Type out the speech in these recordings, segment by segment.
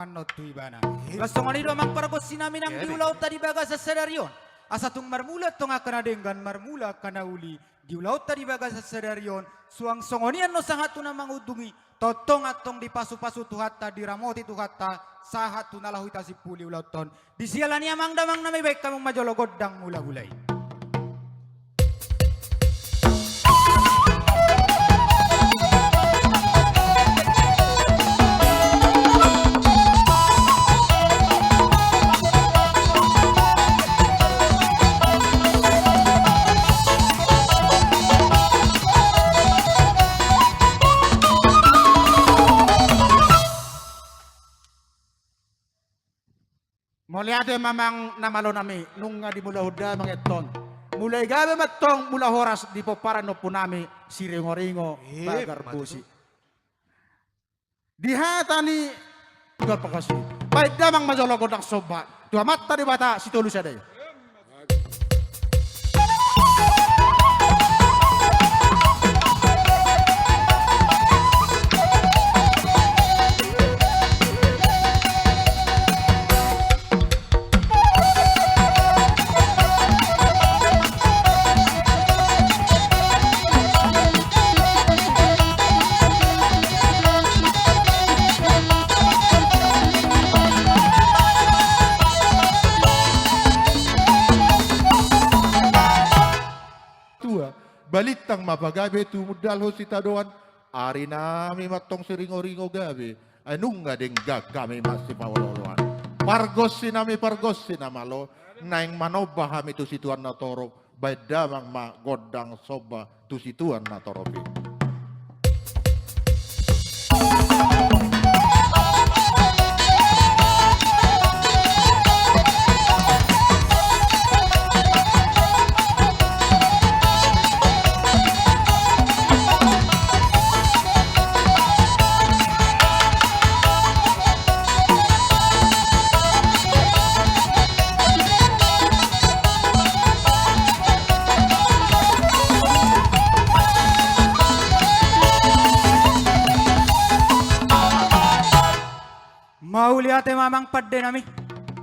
Manot tu ibana. Gusto nga nito magparagos sinamin ang diulaw tadi baga sa senaryon. Asa tung marmula tong akanadenggan marmula kanauli. Diulaw tadi baga sa senaryon. Suang songonian no sangat tu na mangudungi. Totong atong dipasu-pasu tuhata diramoti tuhata sahat tu nalahuita si puli ulaw ton. Disialan niya mang damang na may baik kamong majologod dang mula hulay. Mulyade mamang namalo nami nung nga di mula huda mga eton. Mulay gabi matong mula horas di po para no po nami si ringo-ringo bagar busi. Dihata ni tugal pa kasi. Baik damang majologod ang soba. Dua mata di bata si tulus ada. Balitang mapagabi tumudal ho si tadoan. Ari nami matong si ringo-ringo gabi. Anong nga ding kami masih pawaloluan. Pargos sinamalo. Naing manoba kami tu situan na toro. Baydamang magodang soba tu situan na toropi. Mauli ate mamang padde nami.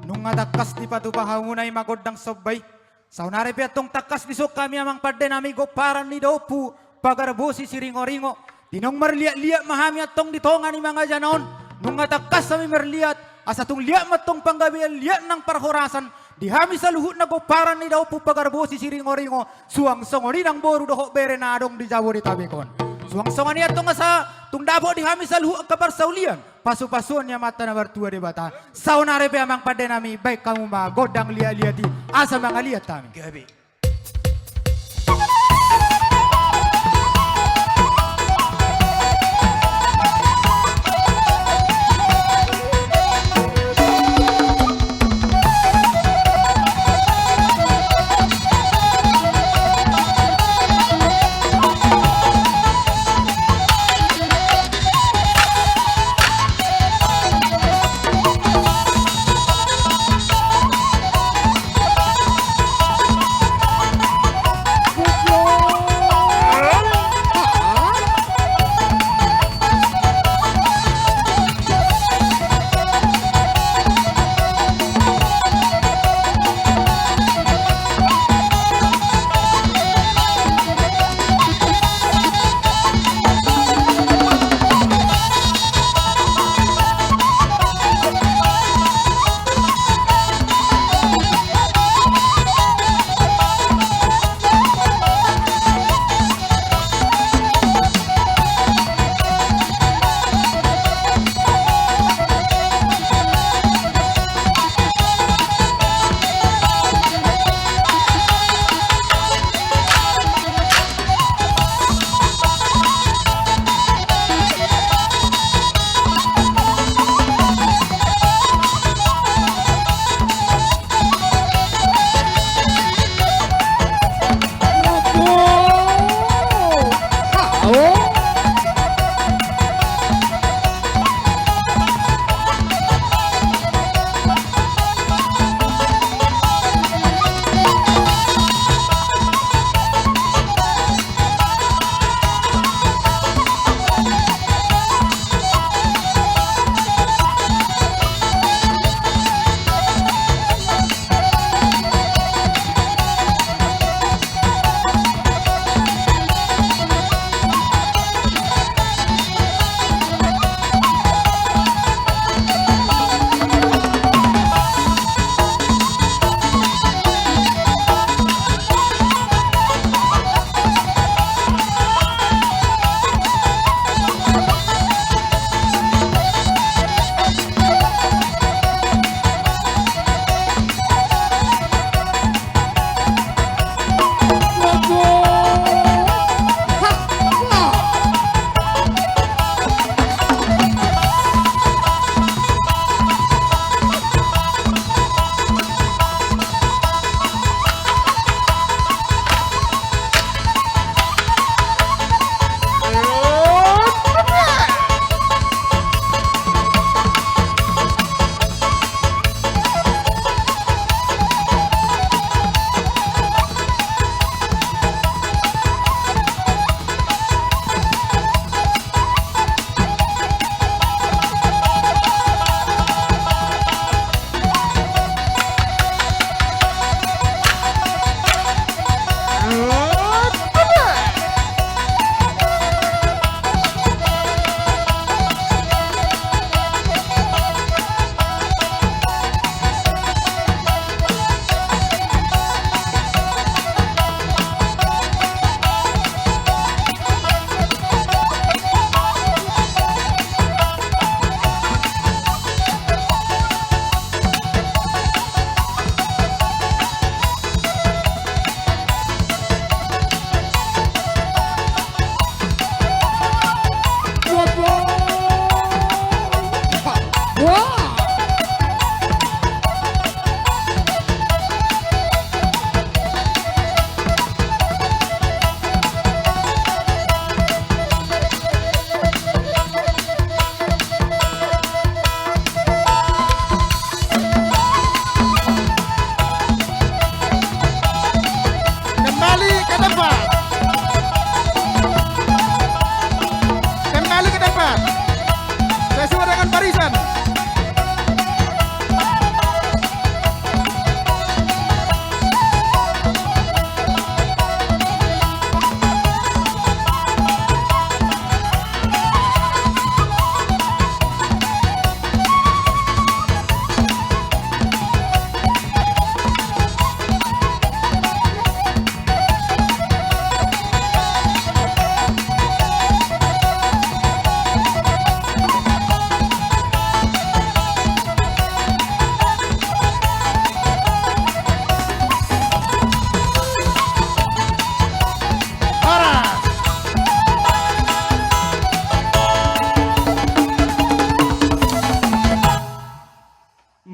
Nung nga takas di patubahaw munay magodang sobay. Sa unari piatong takas disok kami amang padde nami go paran ni dopu pagarbusi si ringo-ringo. Tinong marliat-liat mahami atong ditongan ni mga janon. Nung nga takas kami marliat asa tong liat matong panggabian liat ng parhorasan. Dihami sa luhut na go paran ni dopu pagarbusi si ringo-ringo. Suang songoni ng boru doho berenadong di jawo di tabikon. Suang songoni atong asa tung dabo dihami sa luhut kabar saulian. Pasu-pasuan niya mata na bertua di bata. Saunare pe amang pada nami baik kamu ma godang lihat-lihat di asa mga lihat kami. Gabi.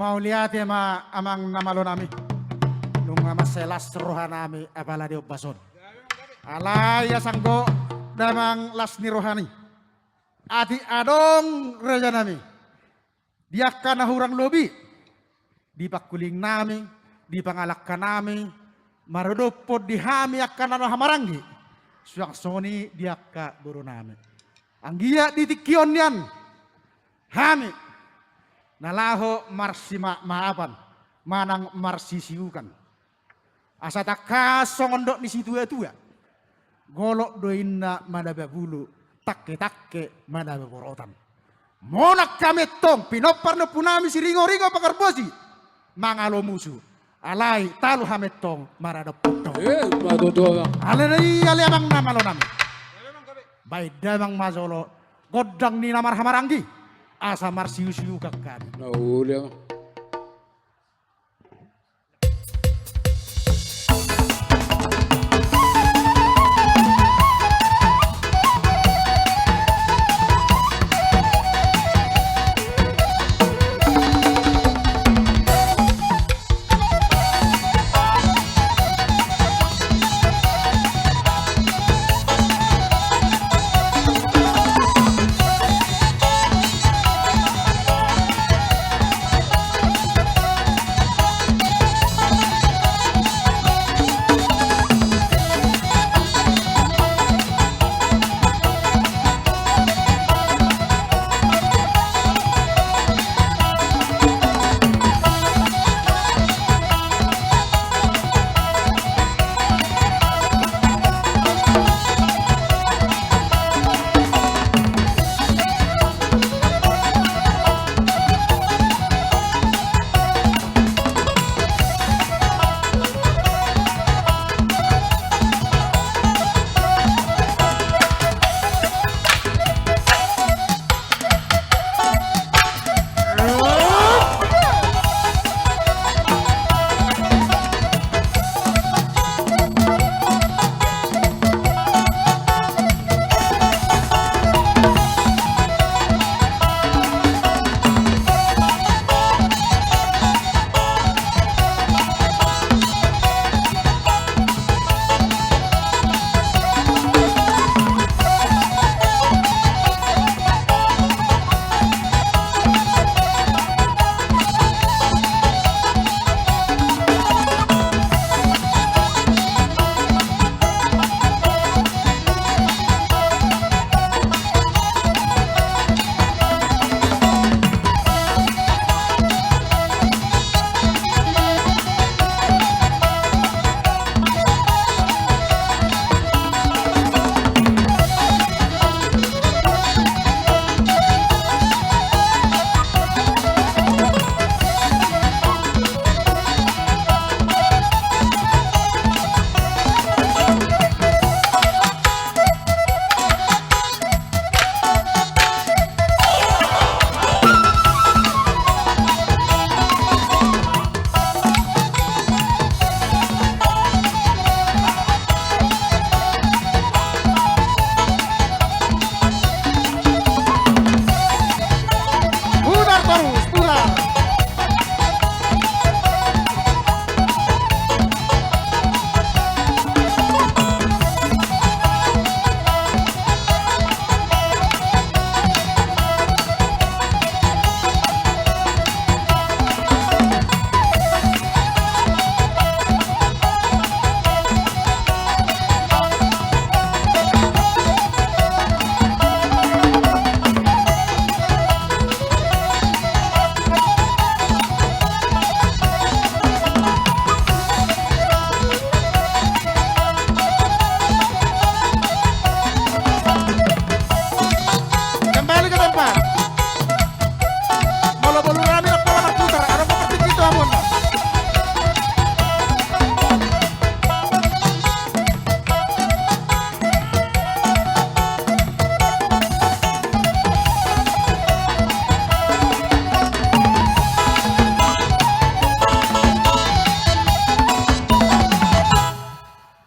Mau lihat ya amang namalo nami. Nung maselas roha nami apala di bason. Alaya sanggo damang las ni rohani. Ati adong raja nami. Dia kana hurang lobi. Di pakuling nami, di pangalakkan nami, marudupod di hami akan ano hamarangi. Suyak soni dia ka guru nami. Anggia di tikion yan. Hami. Nalaho marsima maapan. Manang marsisiukan. Asa takasong ondok ni situ ya. Golok doin na madabe bulu. Takke-takke madabe borotan. Monak kami tong pinopar na punami si ringo-ringo pakarbosi. Mangalo musuh. Alay talu hametong marada putong. Matutuwa. Alay amang namalo nami. Baik damang mazolo. Godang ni namar hamaranggi. Asa marsiu-siu kakami. Nahuli ang.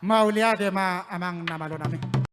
Mau lihat ya amang namalo nami.